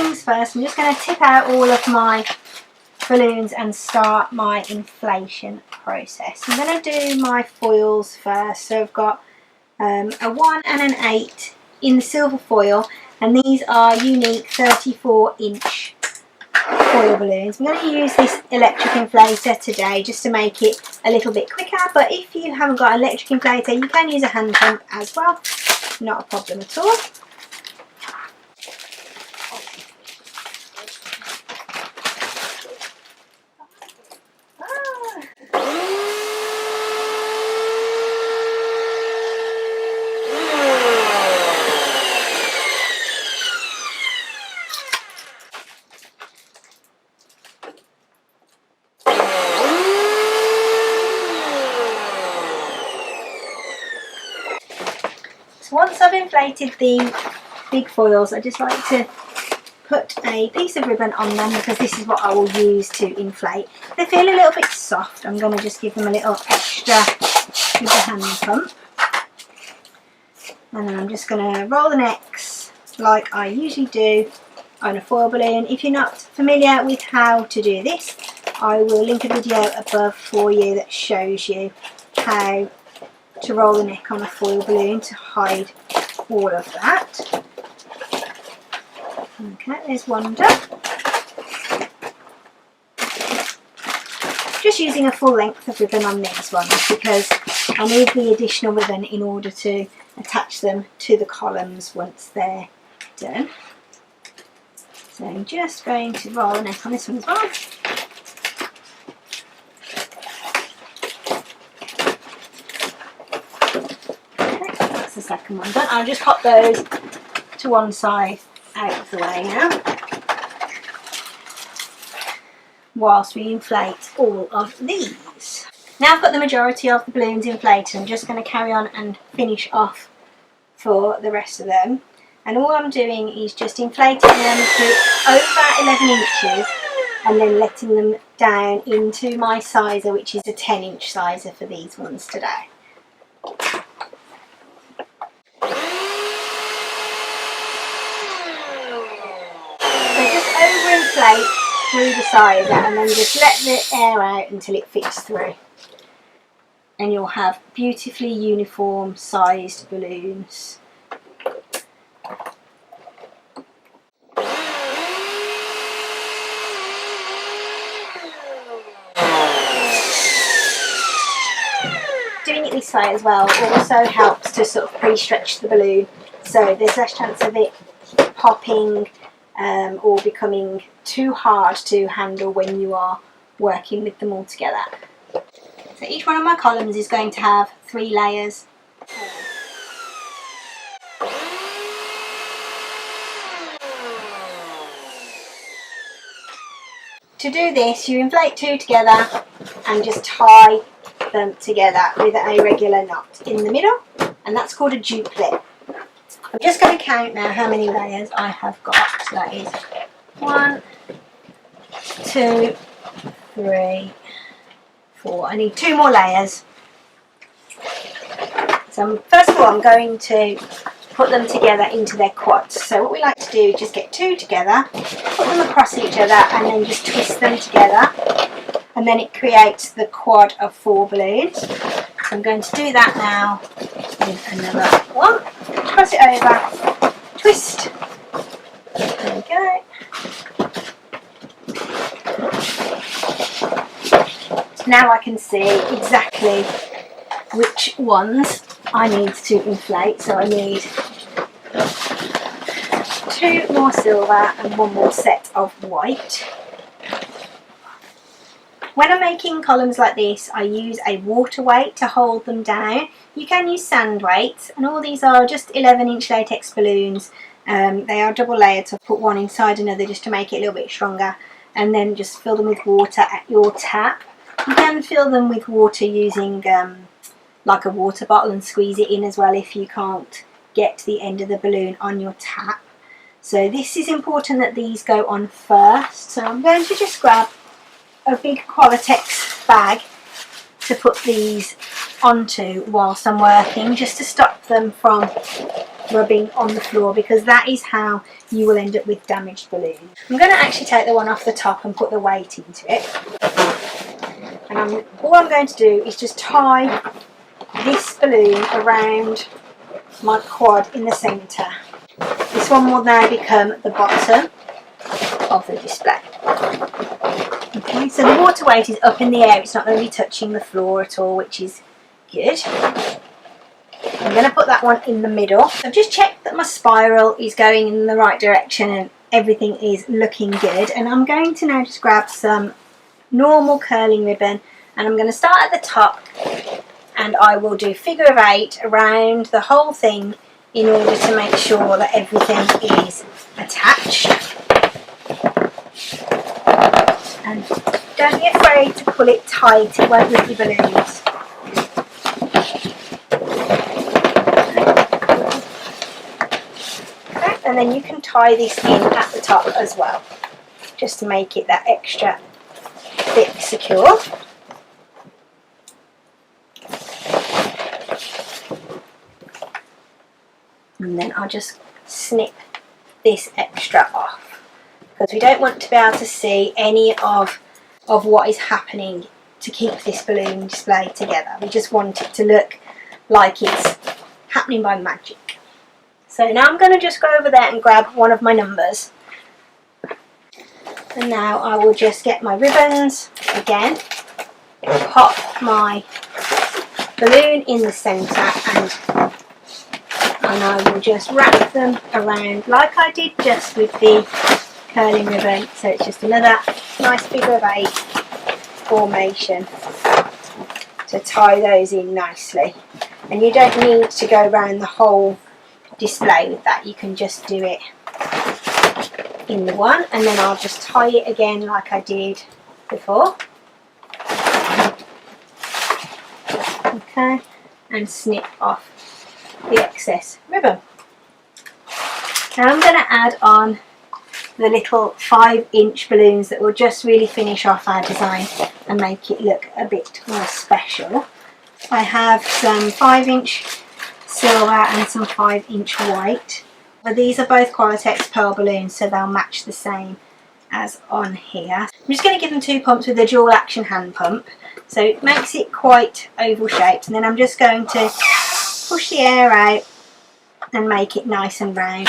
things first, I'm just going to tip out all of my balloons and start my inflation process. I'm going to do my foils first. So I've got a 1 and an 8 in the silver foil, and these are unique 34-inch foil balloons. I'm going to use this electric inflator today just to make it a little bit quicker, but if you haven't got an electric inflator you can use a hand pump as well, not a problem at all. Once I've inflated the big foils, I just like to put a piece of ribbon on them because this is what I will use to inflate. They feel a little bit soft. I'm going to just give them a little extra with the hand pump. And then I'm just going to roll the necks like I usually do on a foil balloon. If you're not familiar with how to do this, I will link a video above for you that shows you how to roll the neck on a foil balloon to hide all of that. Okay, there's one done. Just using a full length of ribbon on these ones because I need the additional ribbon in order to attach them to the columns once they're done. So I'm just going to roll the neck on this one as well. The second one done. I'll just pop those to one side out of the way now whilst we inflate all of these. Now I've got the majority of the balloons inflated, I'm just going to carry on and finish off for the rest of them, and all I'm doing is just inflating them to over 11 inches and then letting them down into my sizer, which is a 10-inch sizer for these ones today. Overinflate through the sizer and then just let the air out until it fits through, and you'll have beautifully uniform sized balloons. Doing it this way as well also helps to sort of pre-stretch the balloon, so there's less chance of it popping or becoming too hard to handle when you are working with them all together. So each one of my columns is going to have 3 layers. To do this, you inflate 2 together and just tie them together with a regular knot in the middle, and that's called a duplet. I'm just going to count now how many layers I have got. So that is 1, 2, 3, 4. I need 2 more layers. So first of all I'm going to put them together into their quads. So what we like to do is just get 2 together, put them across each other and then just twist them together, and then it creates the quad of 4 balloons. So I'm going to do that now with another one. Cross it over, twist, there we go. Now I can see exactly which ones I need to inflate, so I need 2 more silver and 1 more set of white. When I'm making columns like this, I use a water weight to hold them down. You can use sand weights, and all these are just 11-inch latex balloons. They are double layered, so I put one inside another just to make it a little bit stronger, and then just fill them with water at your tap. You can fill them with water using like a water bottle and squeeze it in as well if you can't get to the end of the balloon on your tap. So this is important that these go on first. So I'm going to just grab a big Qualatex bag to put these onto whilst I'm working, just to stop them from rubbing on the floor, because that is how you will end up with damaged balloons. I'm going to actually take the one off the top and put the weight into it. And all I'm going to do is just tie this balloon around my quad in the centre. This one will now become the bottom of the display. Okay, so the water weight is up in the air, it's not going to be touching the floor at all, which is good. I'm going to put that one in the middle. I've just checked that my spiral is going in the right direction and everything is looking good, and I'm going to now just grab some normal curling ribbon, and I'm going to start at the top, and I will do figure of 8 around the whole thing in order to make sure that everything is attached. And don't be afraid to pull it tight, it won't rip your balloons. Okay, and then you can tie this in at the top as well, just to make it that extra bit secure. And then I'll just snip this extra off, because we don't want to be able to see any of what is happening to keep this balloon display together. We just want it to look like it's happening by magic. So now I'm going to just go over there and grab one of my numbers, and now I will just get my ribbons again, pop my balloon in the centre, and I will just wrap them around like I did just with the curling ribbon. So it's just another nice figure of 8 formation to tie those in nicely. And you don't need to go around the whole display with that, you can just do it in the one, and then I'll just tie it again like I did before. Okay, and snip off the excess ribbon. Now I'm going to add on the little 5-inch balloons that will just really finish off our design and make it look a bit more special. I have some 5-inch silver and some 5-inch white, but these are both Qualatex pearl balloons, so they'll match the same as on here. I'm just going to give them 2 pumps with a dual action hand pump, so it makes it quite oval shaped, and then I'm just going to push the air out and make it nice and round,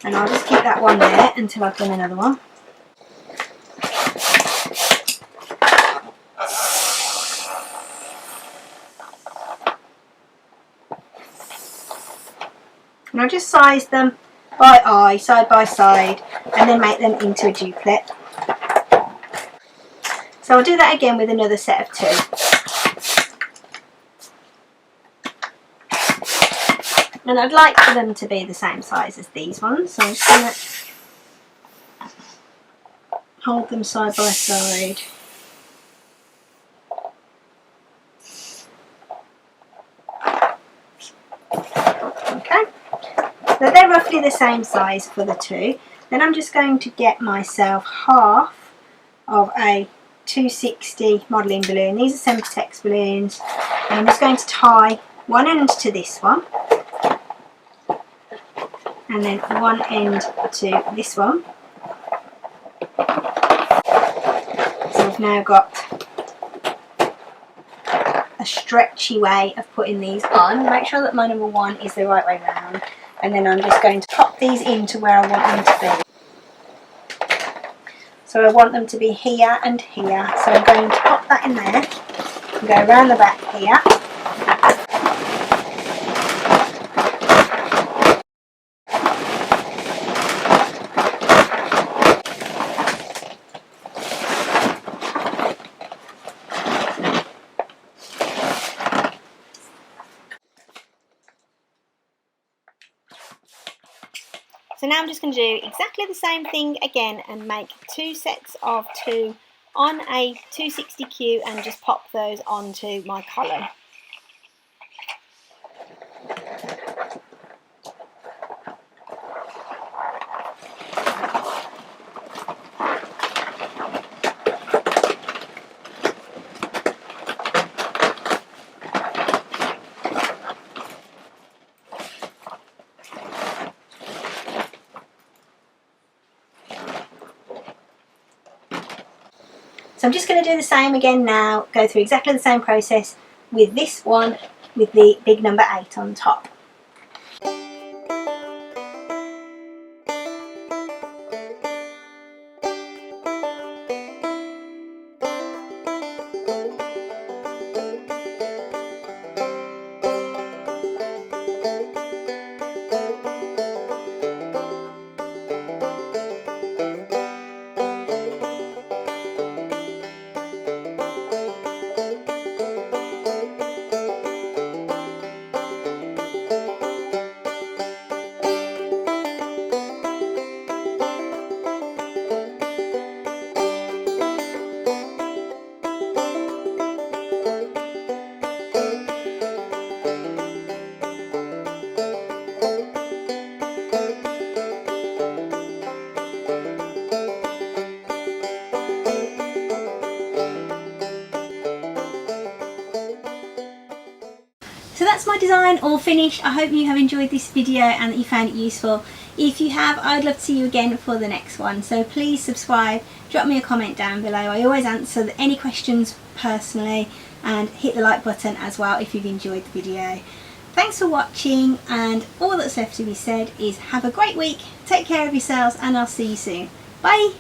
and I'll just keep that one there until I've done another one. And I'll just size them by eye, side by side, and then make them into a duplicate. So I'll do that again with another set of 2. And I'd like for them to be the same size as these ones, so I'm just going to hold them side by side. Okay, so they're roughly the same size for the 2. Then I'm just going to get myself half of a 260 modelling balloon. These are Sempertex balloons, and I'm just going to tie one end to this one, and then one end to this one. So I've now got a stretchy way of putting these on. Make sure that my number 1 is the right way round, and then I'm just going to pop these into where I want them to be. So I want them to be here and here, so I'm going to pop that in there and go around the back here. So now I'm just going to do exactly the same thing again and make 2 sets of 2 on a 260Q and just pop those onto my column. So I'm just going to do the same again now, go through exactly the same process with this one with the big number 8 on top. So that's my design all finished. I hope you have enjoyed this video and that you found it useful. If you have, I'd love to see you again for the next one. So please subscribe, drop me a comment down below. I always answer any questions personally, and hit the like button as well if you've enjoyed the video. Thanks for watching, and all that's left to be said is have a great week, take care of yourselves, and I'll see you soon. Bye!